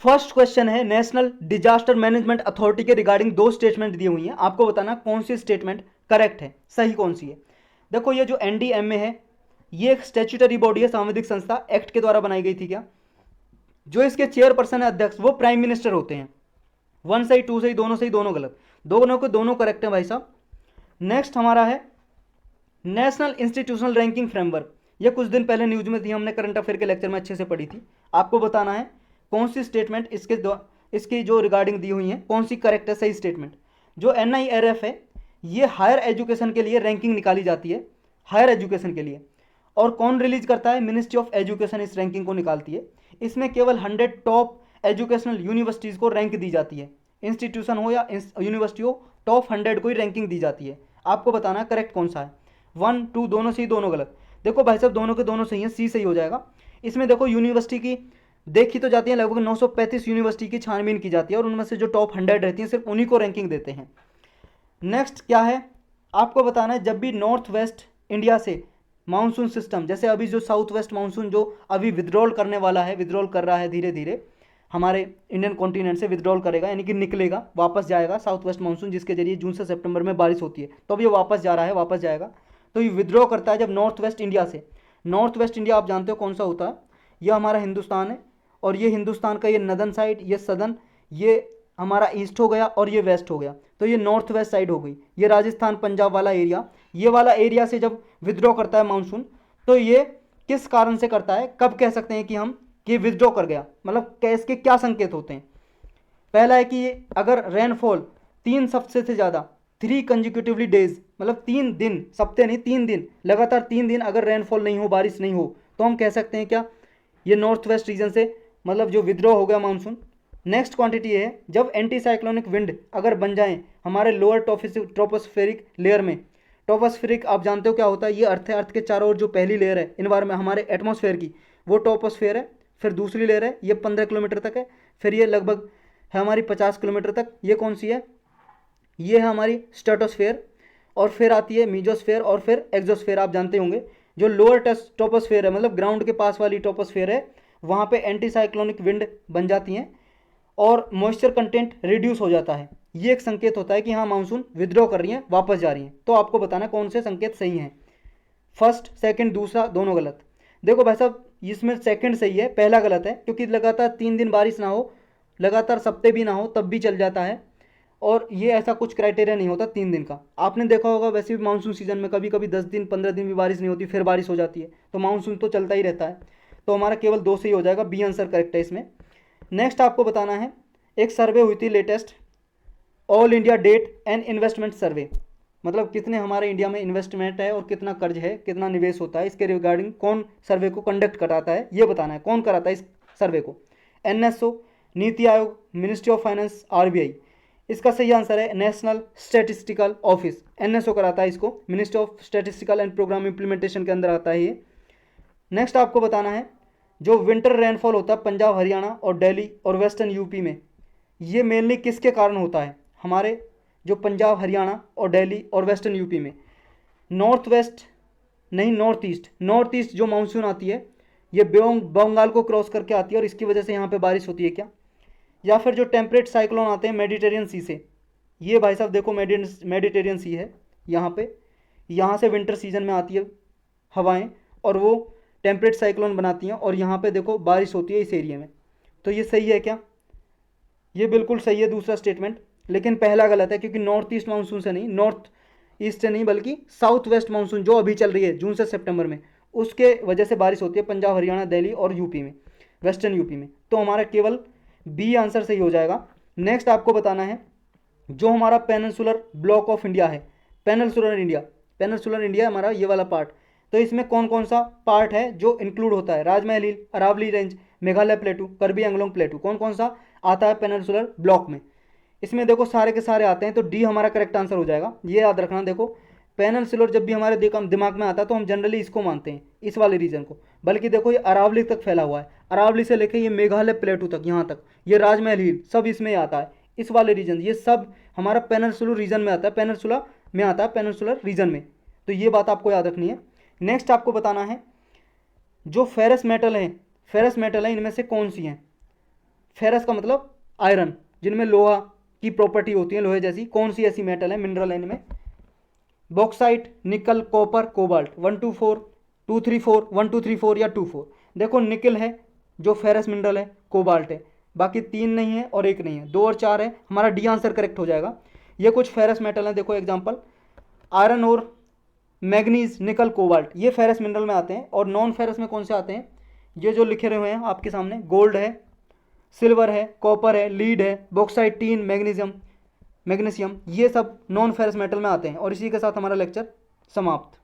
First question है, national disaster management authority के regarding दो स्टेटमेंट दी हुई हैं, आपको बताना कौन सी स्टेटमेंट करेक्ट है, सही कौन सी है। देखो ये जो एनडीएमए है ये एक स्टैट्यूटरी बॉडी है, सांविधिक संस्था, एक्ट के द्वारा बनाई गई थी क्या। जो इसके चेयरपर्सन है, अध्यक्ष, वो प्राइम मिनिस्टर होते हैं। वन सही, टू सही, दोनों गलत, दोनों के दोनों करेक्ट है भाई साहब। नेक्स्ट हमारा है नेशनल इंस्टीट्यूशनल रैंकिंग फ्रेमवर्क। ये कुछ दिन पहले न्यूज में थी, हमने करंट अफेयर के लेक्चर में अच्छे से पढ़ी थी। आपको बताना है कौन सी स्टेटमेंट इसकी जो रिगार्डिंग दी हुई है कौन सी करेक्ट है, सही स्टेटमेंट। जो NIRF है ये हायर एजुकेशन के लिए रैंकिंग निकाली जाती है, हायर एजुकेशन के लिए। और कौन रिलीज करता है, मिनिस्ट्री ऑफ एजुकेशन इस रैंकिंग को निकालती है। इसमें केवल 100 टॉप एजुकेशनल यूनिवर्सिटीज़ को रैंक दी जाती है, इंस्टीट्यूशन हो या यूनिवर्सिटी हो, टॉप 100 को ही रैंकिंग दी जाती है। आपको बताना है करेक्ट कौन सा है। 1, 2 दोनों सही, दोनों गलत। देखो भाई साहब दोनों के दोनों सही हैं, सी सही हो जाएगा। इसमें देखो यूनिवर्सिटी की देखी तो जाती है, लगभग 935 यूनिवर्सिटी की छानबीन की जाती है और उनमें से जो टॉप 100 रहती हैं सिर्फ उन्हीं को रैंकिंग देते हैं। नेक्स्ट क्या है, आपको बताना है जब भी नॉर्थ वेस्ट इंडिया से मानसून सिस्टम, जैसे अभी जो साउथ वेस्ट मानसून जो अभी विड्रॉल करने वाला है, विड्रॉल कर रहा है धीरे धीरे हमारे इंडियन कॉन्टिनेंट से विड्रॉल करेगा, यानी कि निकलेगा, वापस जाएगा साउथ वेस्ट मानसून, जिसके जरिए जून से सितंबर में बारिश होती है, तो अब ये वापस जा रहा है, वापस जाएगा। तो ये विड्रॉ करता है जब नॉर्थ वेस्ट इंडिया से। नॉर्थ वेस्ट इंडिया आप जानते हो कौन सा होता है, ये हमारा हिंदुस्तान है, और ये हिंदुस्तान का ये नदन साइड, ये सदन, ये हमारा ईस्ट हो गया और ये वेस्ट हो गया, तो ये नॉर्थ वेस्ट साइड हो गई। ये राजस्थान पंजाब वाला एरिया, ये वाला एरिया से जब विद्रॉ करता है मानसून, तो ये किस कारण से करता है, कब कह सकते हैं कि हम कि विद्रॉ कर गया, मतलब इसके क्या संकेत होते हैं। पहला है कि अगर रेनफॉल 3 हफ्ते से ज़्यादा, 3 कंजिक्यूटिवली डेज, मतलब 3 दिन, सप्ते नहीं 3 दिन, लगातार 3 दिन अगर रेनफॉल नहीं हो, बारिश नहीं हो, तो हम कह सकते हैं क्या ये नॉर्थ वेस्ट रीजन से मतलब जो विद्रॉ हो गया मानसून। नेक्स्ट क्वांटिटी है जब एंटी साइक्लोनिक विंड अगर बन जाएं हमारे लोअर ट्रोपोस्फेरिक लेयर में। ट्रोपोस्फेरिक आप जानते हो क्या होता है, ये अर्थ है, अर्थ के चारों ओर जो पहली लेयर है इन्वायरमेंट हमारे एटमॉस्फेयर की, वो ट्रोपोस्फेयर है। फिर दूसरी लेयर है, ये 15 किलोमीटर तक है। फिर ये लगभग है हमारी 50 किलोमीटर तक, ये कौन सी है, ये है हमारी स्ट्रेटोस्फेयर। और फिर आती है मीजोस्फेयर और फिर एक्सोस्फेयर, आप जानते होंगे। जो लोअर ट्रोपोस्फेयर है, मतलब ग्राउंड के पास वाली ट्रोपोस्फेयर है, वहाँ पे एंटी साइक्लोनिक विंड बन जाती हैं और मॉइस्चर कंटेंट रिड्यूस हो जाता है। ये एक संकेत होता है कि हाँ मानसून विद्रॉ कर रही है, वापस जा रही है। तो आपको बताना कौन से संकेत सही हैं। फर्स्ट, सेकंड, दूसरा दोनों गलत। देखो भाई साहब इसमें सेकंड सही है, पहला गलत है, क्योंकि लगातार 3 दिन बारिश ना हो, लगातार सप्ते भी ना हो, तब भी चल जाता है। और ये ऐसा कुछ क्राइटेरिया नहीं होता 3 दिन का। आपने देखा होगा वैसे भी मानसून सीजन में कभी कभी 10 दिन 15 दिन भी बारिश नहीं होती, फिर बारिश हो जाती है, तो मानसून तो चलता ही रहता है। तो हमारा केवल 2 सही हो जाएगा, बी आंसर करेक्ट है इसमें। नेक्स्ट आपको बताना है, एक सर्वे हुई थी latest, all India debt and investment survey, मतलब कितने हमारे इंडिया में इन्वेस्टमेंट है और कितना कर्ज है, कितना निवेश होता है, इसके रिगार्डिंग कौन सर्वे को कंडक्ट कराता है, ये बताना है कौन कराता है इस सर्वे को। NSO, NITI Aayog, ministry of finance, RBI। इसका सही आंसर है नेशनल स्टैटिस्टिकल ऑफिस, NSO कराता है इसको, ministry of statistical and programme implementation के अंदर आता है ये। नेक्स्ट आपको बताना है जो विंटर रेनफॉल होता है पंजाब, हरियाणा और दिल्ली और वेस्टर्न यूपी में, ये मेनली किसके कारण होता है, हमारे जो पंजाब, हरियाणा और दिल्ली और वेस्टर्न यूपी में। नॉर्थ वेस्ट नहीं, नॉर्थ ईस्ट जो मानसून आती है ये बंगाल को क्रॉस करके आती है और इसकी वजह से यहाँ पे बारिश होती है क्या। या फिर जो टेम्परेट साइक्लोन आते हैं मेडिटेरियन सी से, ये भाई साहब देखो मेडिटेरियन सी है यहाँ पे, यहाँ से विंटर सीजन में आती है हवाएं और वो टेम्परेट साइक्लोन बनाती हैं और यहाँ पे देखो बारिश होती है इस एरिया में। तो ये सही है क्या, ये बिल्कुल सही है दूसरा स्टेटमेंट, लेकिन पहला गलत है, क्योंकि नॉर्थ ईस्ट मानसून से नहीं, नॉर्थ ईस्ट से नहीं, बल्कि साउथ वेस्ट मानसून जो अभी चल रही है जून से सितंबर में, उसके वजह से बारिश होती है पंजाब, हरियाणा, दिल्ली और यूपी में, वेस्टर्न यूपी में। तो हमारा केवल बी आंसर सही हो जाएगा। नेक्स्ट आपको बताना है जो हमारा पेनिनसुलर ब्लॉक ऑफ इंडिया है, पेनिनसुलर इंडिया हमारा ये वाला पार्ट, तो इसमें कौन कौन सा पार्ट है जो इंक्लूड होता है, Rajmahal hill, Aravalli range, Meghalaya plateau, Karbi Anglong plateau, कौन कौन सा आता है पेनिनसुलर ब्लॉक में। इसमें देखो सारे के सारे आते हैं, तो डी हमारा करेक्ट आंसर हो जाएगा। ये याद रखना, देखो पेनिनसुलर जब भी हमारे दिमाग में आता है तो हम जनरली इसको मानते हैं, इस वाले रीजन को, बल्कि देखो ये अरावली तक फैला हुआ है, अरावली से लेके ये मेघालय प्लेटू तक, यहाँ तक ये राजमहल हिल सब इसमें आता है, इस वाले रीजन, ये सब हमारा पेनिनसुलर रीजन में आता है, पेनिनसुला में आता है, पेनिनसुलर रीजन में। तो ये बात आपको याद रखनी है। नेक्स्ट आपको बताना है जो फेरस मेटल है इनमें से कौन सी हैं। फेरस का मतलब आयरन, जिनमें लोहा की प्रॉपर्टी होती है, लोहे जैसी, कौन सी ऐसी मेटल है मिनरल है इनमें? बॉक्साइट, निकल, कॉपर, कोबाल्ट। 1 2 4 2 3 4 1 2 3 4 या 2 4। देखो निकल है जो फेरस मिनरल है, कोबाल्ट है, बाकी 3 नहीं है और 1 नहीं है, 2 और 4 है, हमारा डी आंसर करेक्ट हो जाएगा। ये कुछ फेरस मेटल हैं, देखो एग्जांपल, आयरन और मैग्नीज, निकल, कोबाल्ट, ये फेरस मिनरल में आते हैं। और नॉन फेरस में कौन से आते हैं? ये जो लिखे हुए हैं आपके सामने, गोल्ड है, सिल्वर है, कॉपर है, लीड है, बॉक्साइट, टीन, मैग्नीशियम, ये सब नॉन फेरस मेटल में आते हैं। और इसी के साथ हमारा लेक्चर समाप्त।